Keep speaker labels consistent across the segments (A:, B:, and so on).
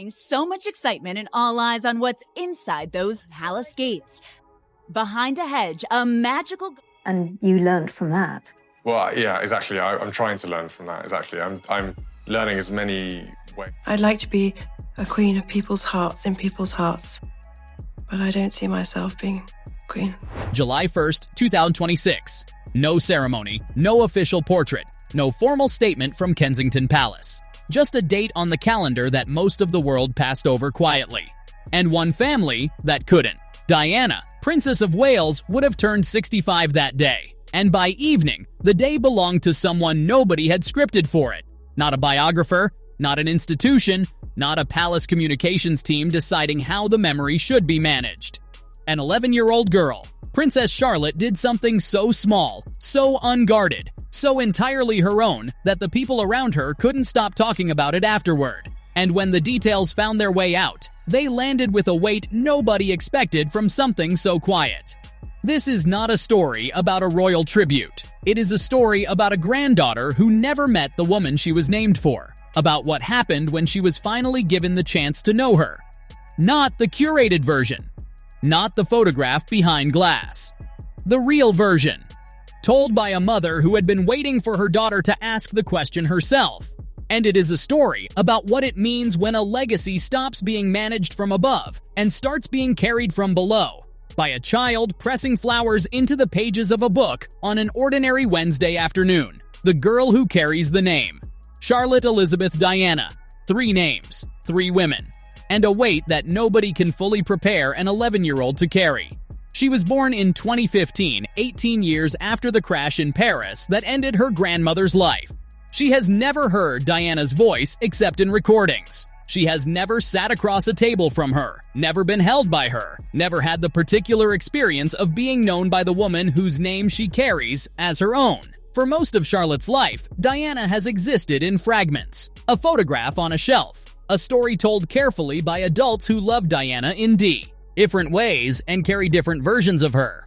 A: So much excitement and all eyes on what's inside those palace gates. Behind a hedge, a magical...
B: And you learned from that?
C: Well, yeah, exactly. I'm trying to learn from that, exactly. I'm learning as many ways.
D: I'd like to be a queen of people's hearts, in people's hearts. But I don't see myself being queen.
E: July 1st, 2026. No ceremony, no official portrait, no formal statement from Kensington Palace. Just a date on the calendar that most of the world passed over quietly. And one family that couldn't. Diana, Princess of Wales, would have turned 65 that day. And by evening, the day belonged to someone nobody had scripted for it. Not a biographer, not an institution, not a palace communications team deciding how the memory should be managed. An 11-year-old girl, Princess Charlotte, did something so small, so unguarded, so entirely her own that the people around her couldn't stop talking about it afterward. And when the details found their way out, they landed with a weight nobody expected from something so quiet. This is not a story about a royal tribute. It is a story about a granddaughter who never met the woman she was named for, about what happened when she was finally given the chance to know her. Not the curated version. Not the photograph behind glass. The real version. Told by a mother who had been waiting for her daughter to ask the question herself. And it is a story about what it means when a legacy stops being managed from above and starts being carried from below, by a child pressing flowers into the pages of a book on an ordinary Wednesday afternoon. The girl who carries the name. Charlotte Elizabeth Diana. 3 names, 3 women, and a weight that nobody can fully prepare an 11-year-old to carry. She was born in 2015, 18 years after the crash in Paris that ended her grandmother's life. She has never heard Diana's voice except in recordings. She has never sat across a table from her, never been held by her, never had the particular experience of being known by the woman whose name she carries as her own. For most of Charlotte's life, Diana has existed in fragments. A photograph on a shelf. A story told carefully by adults who love Diana in different ways and carry different versions of her.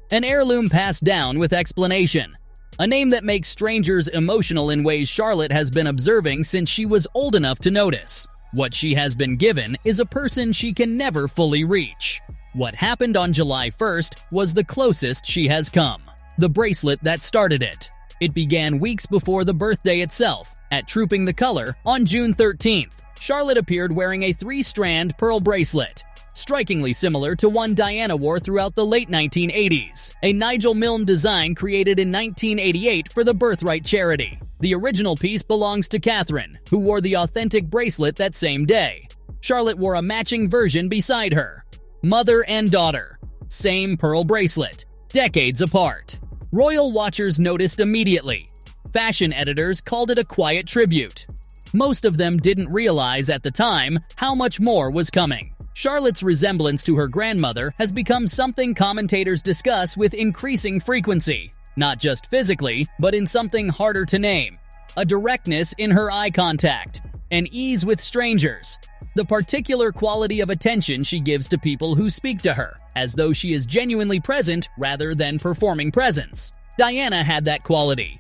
E: An heirloom passed down with explanation. A name that makes strangers emotional in ways Charlotte has been observing since she was old enough to notice. What she has been given is a person she can never fully reach. What happened on July 1st was the closest she has come. The bracelet that started it. It began weeks before the birthday itself. At Trooping the Color on June 13th, Charlotte appeared wearing a 3-strand pearl bracelet, strikingly similar to one Diana wore throughout the late 1980s, a Nigel Milne design created in 1988 for the Birthright charity. The original piece belongs to Catherine, who wore the authentic bracelet that same day. Charlotte wore a matching version beside her. Mother and daughter, same pearl bracelet, decades apart. Royal watchers noticed immediately. Fashion editors called it a quiet tribute. Most of them didn't realize at the time how much more was coming. Charlotte's resemblance to her grandmother has become something commentators discuss with increasing frequency, not just physically, but in something harder to name. A directness in her eye contact, an ease with strangers, the particular quality of attention she gives to people who speak to her, as though she is genuinely present rather than performing presence. Diana had that quality.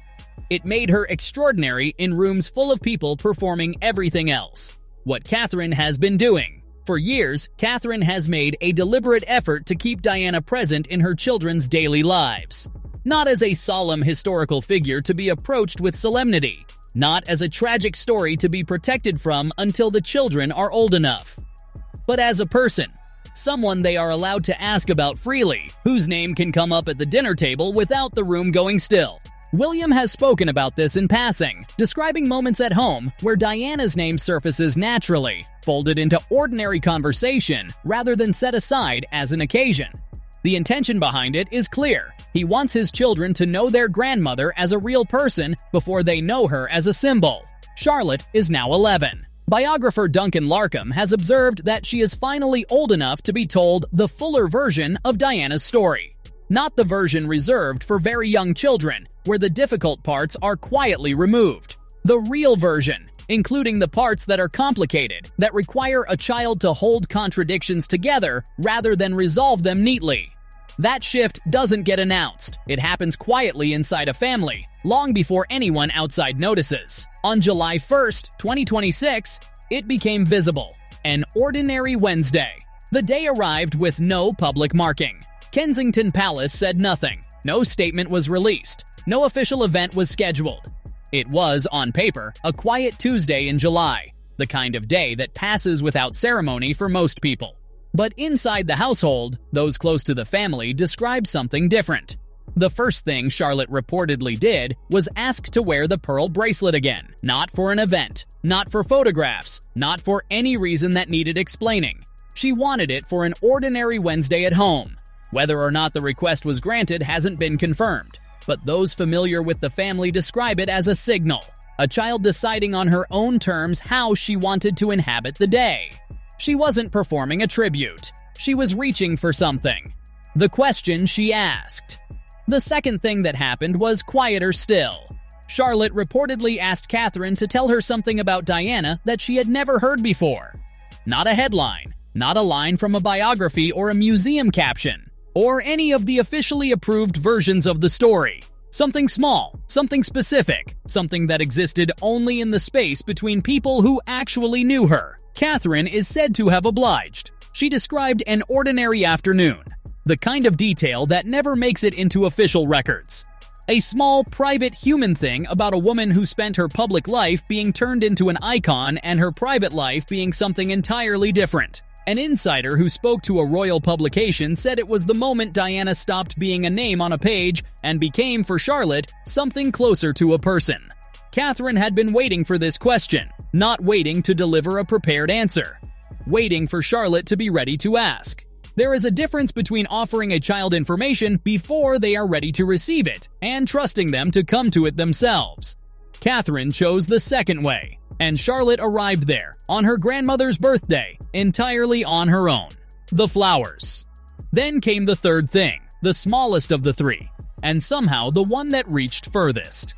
E: It made her extraordinary in rooms full of people performing everything else. What Catherine has been doing. For years, Catherine has made a deliberate effort to keep Diana present in her children's daily lives. Not as a solemn historical figure to be approached with solemnity. Not as a tragic story to be protected from until the children are old enough. But as a person. Someone they are allowed to ask about freely, whose name can come up at the dinner table without the room going still. William has spoken about this in passing, describing moments at home where Diana's name surfaces naturally, folded into ordinary conversation rather than set aside as an occasion. The intention behind it is clear. He wants his children to know their grandmother as a real person before they know her as a symbol. Charlotte is now 11. Biographer Duncan Larcombe has observed that she is finally old enough to be told the fuller version of Diana's story. Not the version reserved for very young children, where the difficult parts are quietly removed. The real version, including the parts that are complicated, that require a child to hold contradictions together rather than resolve them neatly. That shift doesn't get announced. It happens quietly inside a family, long before anyone outside notices. On July 1st, 2026, it became visible. An ordinary Wednesday. The day arrived with no public marking. Kensington Palace said nothing. No statement was released. No official event was scheduled. It was, on paper, a quiet Tuesday in July, the kind of day that passes without ceremony for most people. But inside the household, those close to the family described something different. The first thing Charlotte reportedly did was ask to wear the pearl bracelet again, not for an event, not for photographs, not for any reason that needed explaining. She wanted it for an ordinary Wednesday at home. Whether or not the request was granted hasn't been confirmed, but those familiar with the family describe it as a signal, a child deciding on her own terms how she wanted to inhabit the day. She wasn't performing a tribute. She was reaching for something. The question she asked. The second thing that happened was quieter still. Charlotte reportedly asked Catherine to tell her something about Diana that she had never heard before. Not a headline, not a line from a biography or a museum caption, or any of the officially approved versions of the story. Something small, something specific, something that existed only in the space between people who actually knew her. Catherine is said to have obliged. She described an ordinary afternoon, the kind of detail that never makes it into official records. A small, private human thing about a woman who spent her public life being turned into an icon and her private life being something entirely different. An insider who spoke to a royal publication said it was the moment Diana stopped being a name on a page and became, for Charlotte, something closer to a person. Catherine had been waiting for this question, not waiting to deliver a prepared answer. Waiting for Charlotte to be ready to ask. There is a difference between offering a child information before they are ready to receive it and trusting them to come to it themselves. Catherine chose the second way, and Charlotte arrived there on her grandmother's birthday, entirely on her own. The flowers. Then came the third thing, the smallest of the three, and somehow the one that reached furthest.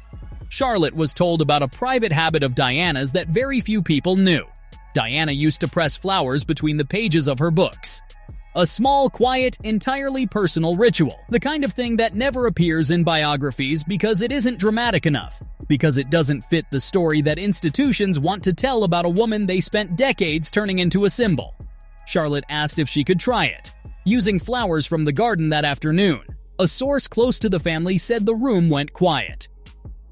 E: Charlotte was told about a private habit of Diana's that very few people knew. Diana used to press flowers between the pages of her books. A small, quiet, entirely personal ritual, the kind of thing that never appears in biographies because it isn't dramatic enough, because it doesn't fit the story that institutions want to tell about a woman they spent decades turning into a symbol. Charlotte asked if she could try it, using flowers from the garden that afternoon. A source close to the family said the room went quiet.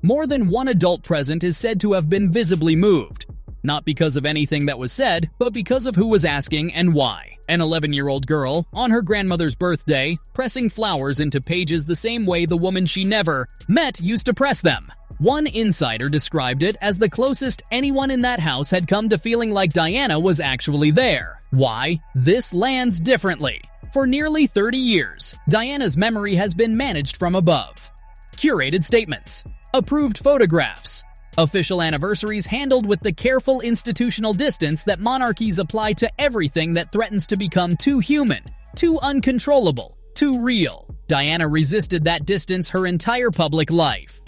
E: More than one adult present is said to have been visibly moved, not because of anything that was said, but because of who was asking and why. An 11-year-old girl, on her grandmother's birthday, pressing flowers into pages the same way the woman she never met used to press them. One insider described it as the closest anyone in that house had come to feeling like Diana was actually there. Why? This lands differently. For nearly 30 years, Diana's memory has been managed from above. Curated statements. Approved photographs. Official anniversaries handled with the careful institutional distance that monarchies apply to everything that threatens to become too human, too uncontrollable, too real. Diana resisted that distance her entire public life.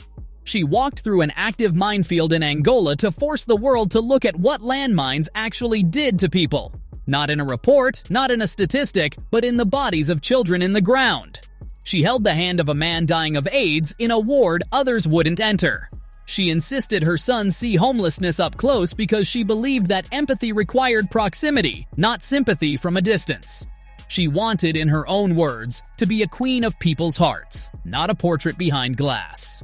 E: She walked through an active minefield in Angola to force the world to look at what landmines actually did to people. Not in a report, not in a statistic, but in the bodies of children in the ground. She held the hand of a man dying of AIDS in a ward others wouldn't enter. She insisted her son see homelessness up close because she believed that empathy required proximity, not sympathy from a distance. She wanted, in her own words, to be a queen of people's hearts, not a portrait behind glass.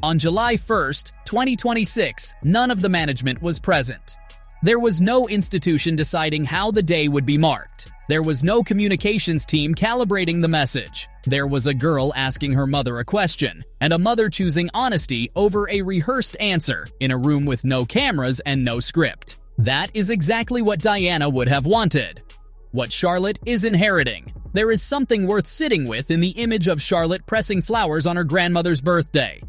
E: On July 1st, 2026, none of the management was present. There was no institution deciding how the day would be marked. There was no communications team calibrating the message. There was a girl asking her mother a question, and a mother choosing honesty over a rehearsed answer in a room with no cameras and no script. That is exactly what Diana would have wanted. What Charlotte is inheriting. There is something worth sitting with in the image of Charlotte pressing flowers on her grandmother's birthday.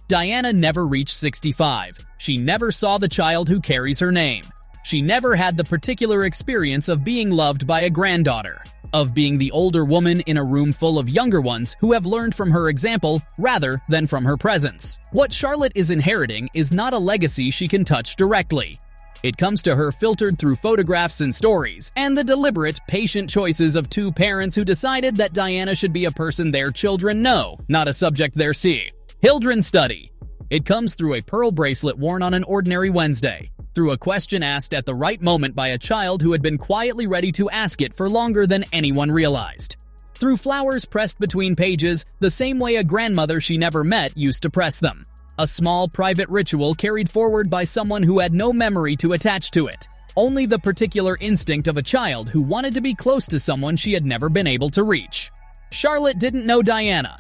E: Diana never reached 65. She never saw the child who carries her name. She never had the particular experience of being loved by a granddaughter, of being the older woman in a room full of younger ones who have learned from her example rather than from her presence. What Charlotte is inheriting is not a legacy she can touch directly. It comes to her filtered through photographs and stories, and the deliberate, patient choices of two parents who decided that Diana should be a person their children know, not a subject they're see. Hildren study. It comes through a pearl bracelet worn on an ordinary Wednesday. through a question asked at the right moment by a child who had been quietly ready to ask it for longer than anyone realized. Through flowers pressed between pages, the same way a grandmother she never met used to press them. A small, private ritual carried forward by someone who had no memory to attach to it. Only the particular instinct of a child who wanted to be close to someone she had never been able to reach. Charlotte didn't know Diana.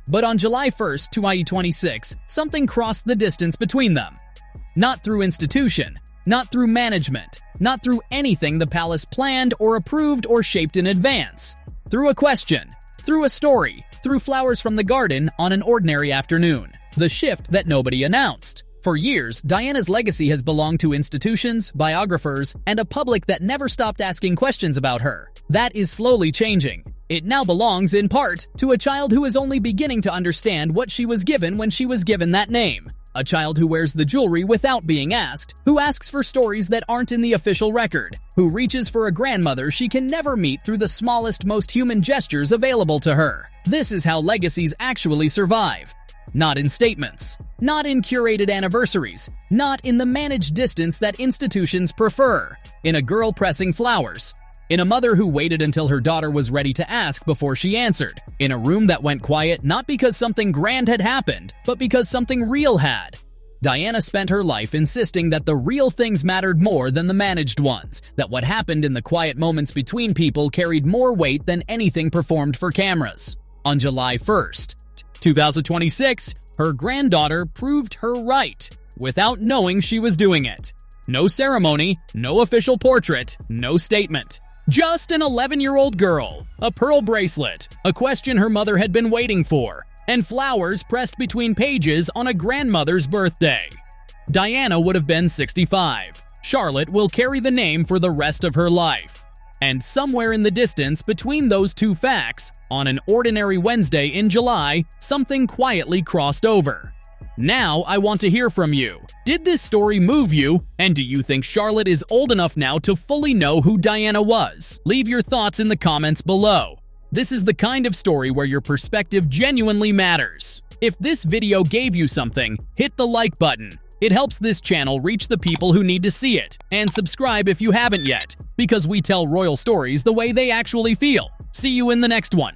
E: But on July 1st, 2026, something crossed the distance between them. Not through institution, not through management, not through anything the palace planned or approved or shaped in advance. Through a question, through a story, through flowers from the garden on an ordinary afternoon. The shift that nobody announced. For years, Diana's legacy has belonged to institutions, biographers, and a public that never stopped asking questions about her. That is slowly changing. It now belongs, in part, to a child who is only beginning to understand what she was given when she was given that name. A child who wears the jewelry without being asked, who asks for stories that aren't in the official record, who reaches for a grandmother she can never meet through the smallest, most human gestures available to her. This is how legacies actually survive. Not in statements, not in curated anniversaries, not in the managed distance that institutions prefer, in a girl pressing flowers, in a mother who waited until her daughter was ready to ask before she answered, in a room that went quiet not because something grand had happened, but because something real had. Diana spent her life insisting that the real things mattered more than the managed ones, that what happened in the quiet moments between people carried more weight than anything performed for cameras. On July 1st, 2026, her granddaughter proved her right, without knowing she was doing it. No ceremony, no official portrait, no statement. Just an 11-year-old girl, a pearl bracelet, a question her mother had been waiting for, and flowers pressed between pages on a grandmother's birthday. Diana would have been 65. Charlotte will carry the name for the rest of her life. And somewhere in the distance between those two facts, on an ordinary Wednesday in July, something quietly crossed over. Now I want to hear from you. Did this story move you? And do you think Charlotte is old enough now to fully know who Diana was? Leave your thoughts in the comments below. This is the kind of story where your perspective genuinely matters. If this video gave you something, hit the like button. It helps this channel reach the people who need to see it. And subscribe if you haven't yet, because we tell royal stories the way they actually feel. See you in the next one.